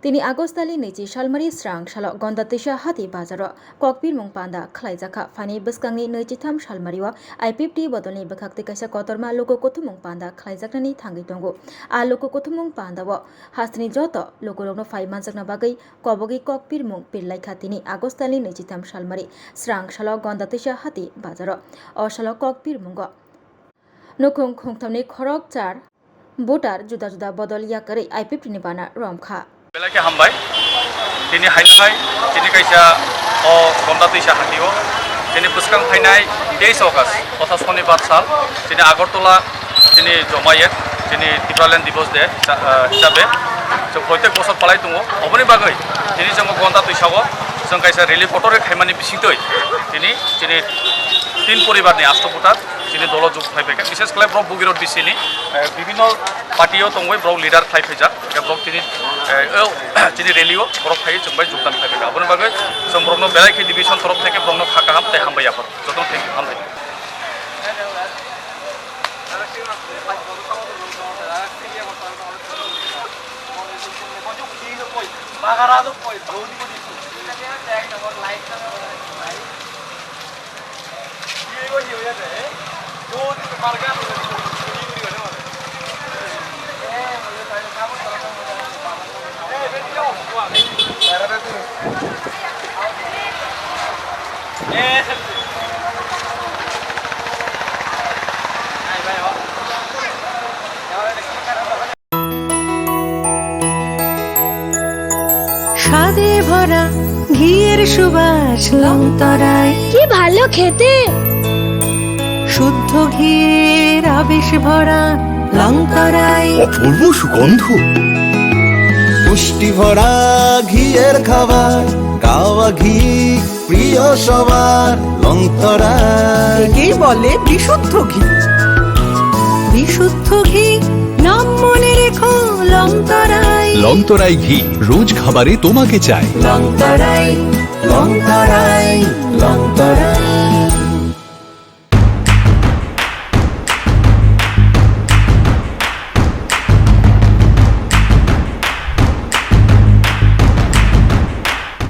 তিনি আগস্टालि नैजि सालमारि स्रां साल गन्दातेसा हाति बाजार ककबिर मुं पान्दा खलाइजाखा फानि बस्कांनि 23 सालमारिव आइपिएफटि बदलनि बखाक्ति काइसा कतरमा लोको कुथुमुं पान्दा खलाइजाकनानि थांगि दंगो आ लोको कुथुमुं पान्दाव हास्तिनि जत लोकोरंनो फाइ मानजाकना बागै कबगि ककबिर मुं पिरलाइखा तिनि আগস্टालि 23 सालमारि स्रां साल गन्दातेसा हाति बाजार अ साल ककबिर मुंग नुखुं खुंथामनि खरक चार भोटार जुदा जुदा बदल याकरै आइपिएफटिनि बाना रमखा बेलाके हामबाय दिनै हायनाहाय दिनै काइसा अ गन्दातेसा हातिओ दिनै बुसखां फायनाय 23 अगस्त तथा शनिबार साल दिनै आगरतला दिनै जमाये दिनै टिप्रालेण्ड दिवस दे हिसाबै जों प्रत्येक बছर पालाय दङ अबनि बागै दिनै जों गन्दातेसाओ जों काइसा रिलिफ फटरे खायमानि बिसिंदै दिनै तीन परिबारनि आष्टभूटार दिनै दल जुग फायफैखा बिशेष खालाय ब्रक बुगिरत बिसिनि विभिन्न पार्टिओ दंबाय ब्रक लिडार फायफैजाक ब्रक दिनै रेलिओ ब्रक फाय जोंबाय जुगदान फायफैखा अबनि बागै जों ब्रकनो बेलायखि डिभिजन तरफ थेके ब्रकनो खाका हाम ताय हामबायाफोर जतन थेके हामबाय স্বাদে ভরা ঘিয়ের সুবাস লংতরায় কি ভালো খেতে শুদ্ধ ঘিয়ের আবেশ ভরা লংতরায় অপূর্ব সুগন্ধ পুষ্টি ভরা ঘিয়ের খাবার গাওয়া ঘি প্রিয় সবার লংতরায় কি বলে বিশুদ্ধ ঘি বিশুদ্ধ ঘি নাম মনে রেখো লংতরায় লংতরাই ঘি রোজ খাবারে তোমাকে চাই লংতরাই লংতরাই লংতরাই